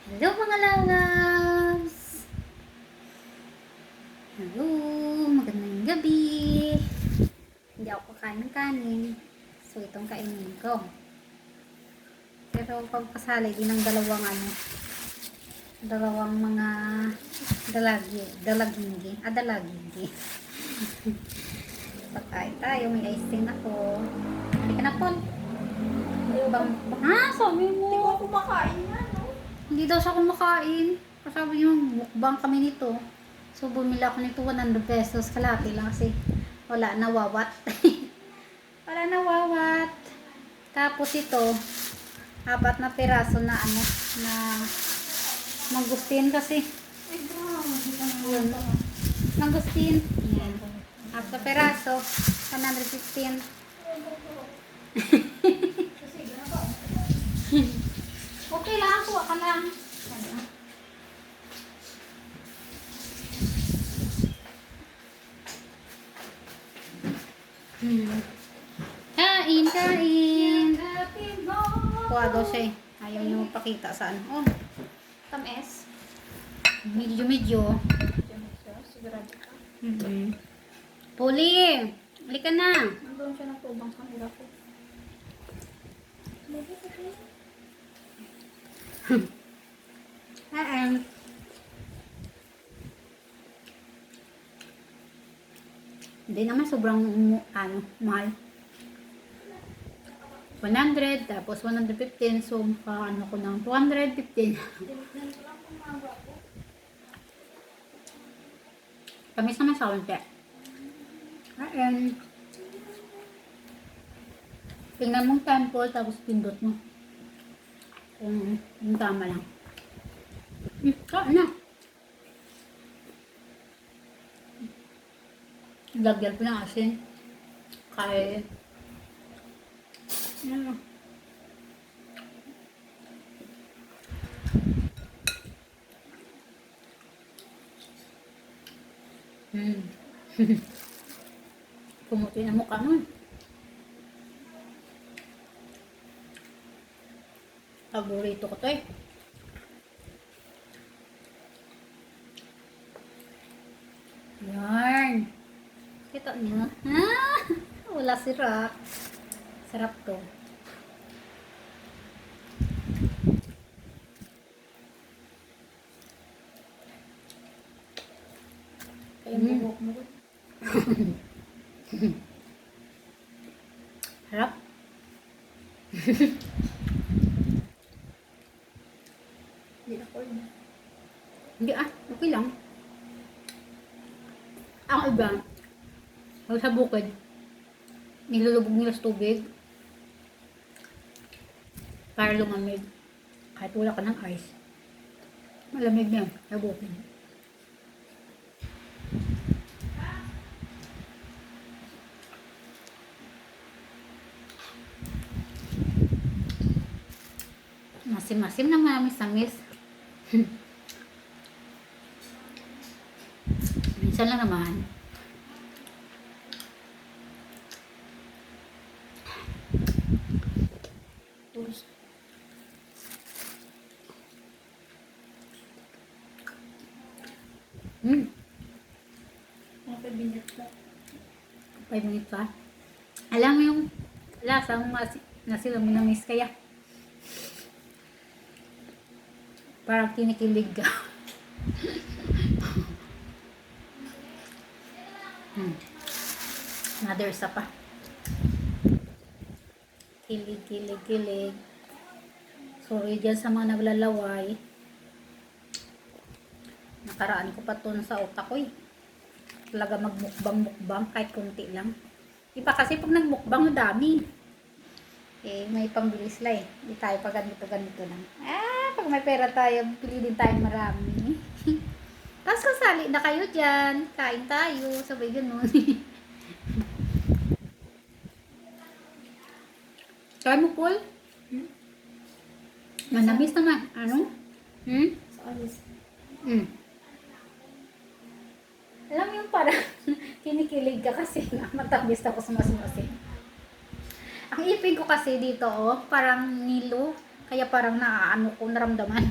Hello mga lalabs! Hello! Magandang gabi! Hindi ako kakain ng kanin. So itong kainin ko. Pero pagpasali din ng dalawang mga dalagigi. Pagkain tayo, may icing ako. Halika na, Paul. Sabi mo. Hindi ko kumakain yan, no? Hindi daw siya kumakain. Kasabi yung mukbang kami nito. So, bumili ako nito 100 pesos. Kalahati lang kasi wala nawawat. Wala nawawat. Tapos ito, 4 na piraso na na mangustin kasi. Ay, grabe. Yun. Mangustin. Yan. 4 na piraso, 115. Okay lang ako, ka lang. Kain. Kuha daw siya eh. Ayaw niyo magpakita sa ano. Oh, tamis. Medyo. Sigurado ka. Puli! Halika na. Nandun siya ng tubang kamera ko. Hindi naman sobrang mahal. 100, tapos 115, so ano ko ng 215. Kami naman sa konti. Tingnan mong temple, tapos pindot mo. Yung tama lang. Na. Lagyan ko ng asin. Kaya, ano. Pumuti na mukha mo. Paborito ko to eh. Yarn. Kita niyo? Wala sirap. Sarap to. Kaya buhok mo. Harap. Hindi na ko yun. Hindi okay lang. Ang iba, pag sa bukid, nilulubog nila sa tubig para lumamig. Kahit wala ka ng ice. Malamig na yun sa bukid. Masim-masim na mamis-samis. Minsan lang naman. Pulos. Mga 5 minutes lang. 5 minutes pa. Alam mo yung lasang nasilang mo na miss kaya. Parang kinikilig ka. Another isa pa. Kilig. Sorry dyan sa mga naglalaway. Nakaraan ko pa to sa utak ko eh. Talaga magmukbang kahit konti lang. Iba kasi pag nagmukbang dami. May pambilis lang eh. Hindi tayo pag ganito lang. Pag may pera tayo, pili din tayo marami. Tapos kasali na kayo dyan. Kain tayo. Sabay ganun. Kaya mo, Paul? Manamis naman. Ano? Sa alis. Alam mo yung parang kinikilig ka kasi matamis ako sa mas-masin. Ang ipin ko kasi dito, parang nilo. Kaya parang naaano ko, naramdaman.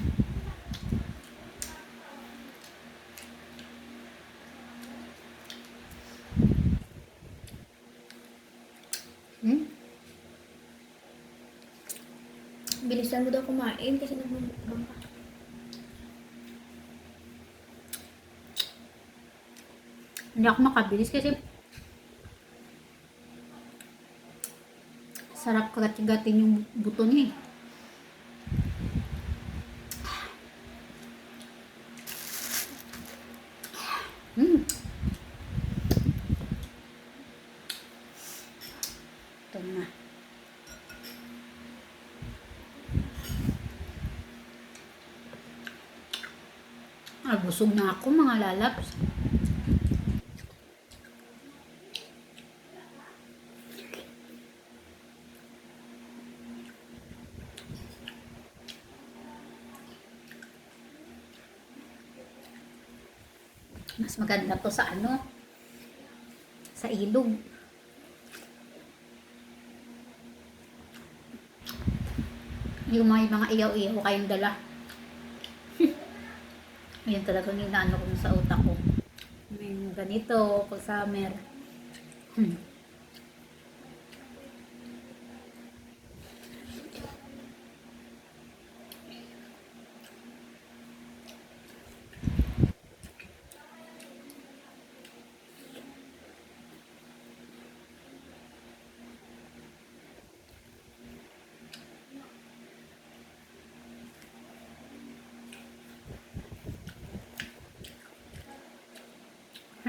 Bilisan mo daw kumain kasi nagmumukbang ka. Hindi ako makabilis kasi sarap kagat-gatin yung buto niya eh. Mm. Ito na. Busog na ako mga lalabs. Mas maganda to sa ano? Sa ilog. Yung mga iyaw-iyaw kayong dala. Yan talagang inaano ko sa utak ko. Yung ganito, pag summer.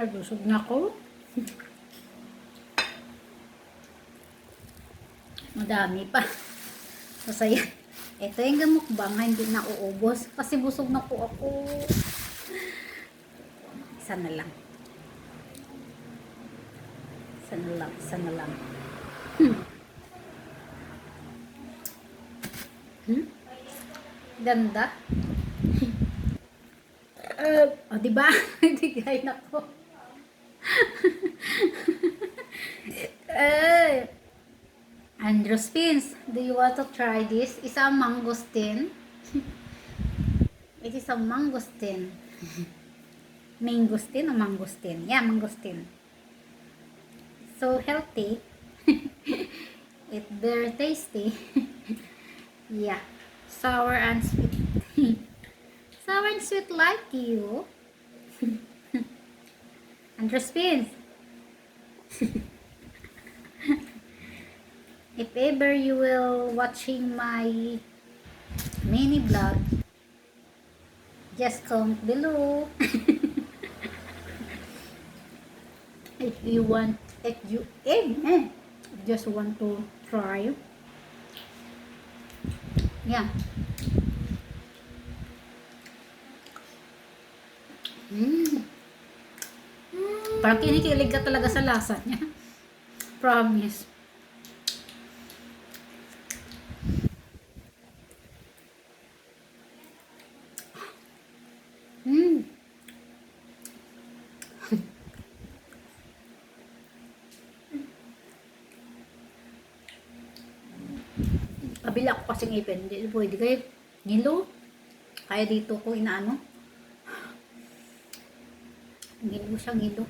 Busog na ako. Madami pa. Masaya. Ito yung gamukbang, hindi na uubos. Kasi busog na po ako. Isa na lang. Isa na lang. Isa na lang. Ganda. Diba? Hindi kain ako. Andrew Spins, do you want to try this? It's a mangosteen. It is a mangosteen. Mangosteen or mangosteen? Yeah, mangosteen. So healthy. It's very tasty. Yeah. Sour and sweet. Sour and sweet like you. Andrew Spins. If ever you will watching my mini vlog, just comment below. If you just want to try. Yeah. Parang kinikilig ka talaga sa lasa niya. Promise. Kabila ko kasing ipin. Hindi pwede kayo. Nilo. Kaya dito ko inaano. Ngilo siya, ngilo.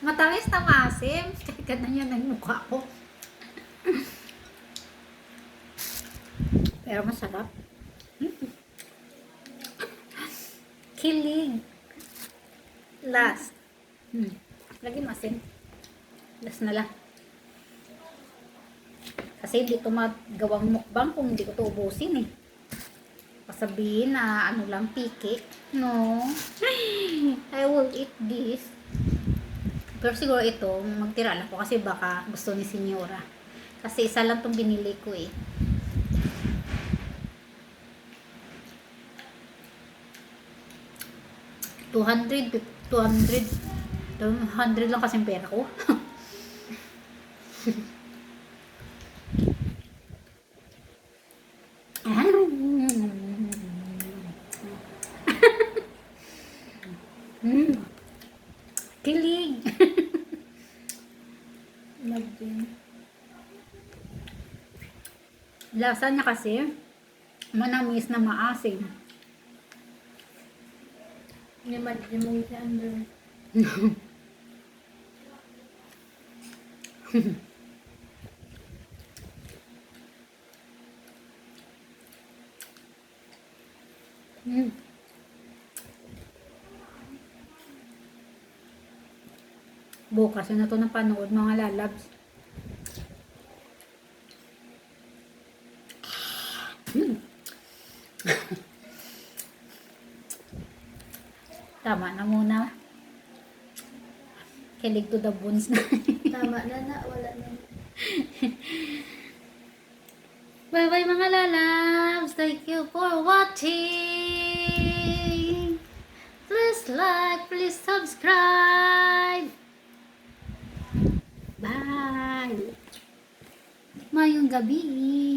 Matamis na maasim. Kahit ganun yan ang mukha ko. Pero masarap. Kilig. Last. Lagi masin. Last na lang. Kasi hindi ito magawang mukbang kung hindi ko ito ubusin eh. Pasabihin na ano lang, piki. No. I will eat this. Pero siguro ito, magtira lang po kasi baka gusto ni Senyora. Kasi isa lang itong binili ko eh. $200 lang kasi pera ko. Kilig. Love din. Lasa niya kasi manamis na maasim. Imagine mo si Andrew. Mm. Bukas yun na to napanood mga lalabs. Tama na muna. Kilig to the bones na. Tama na na, wala na. Bye bye mga lalabs. Thank you for watching. Please like, please subscribe. Bye. Mayong gabi.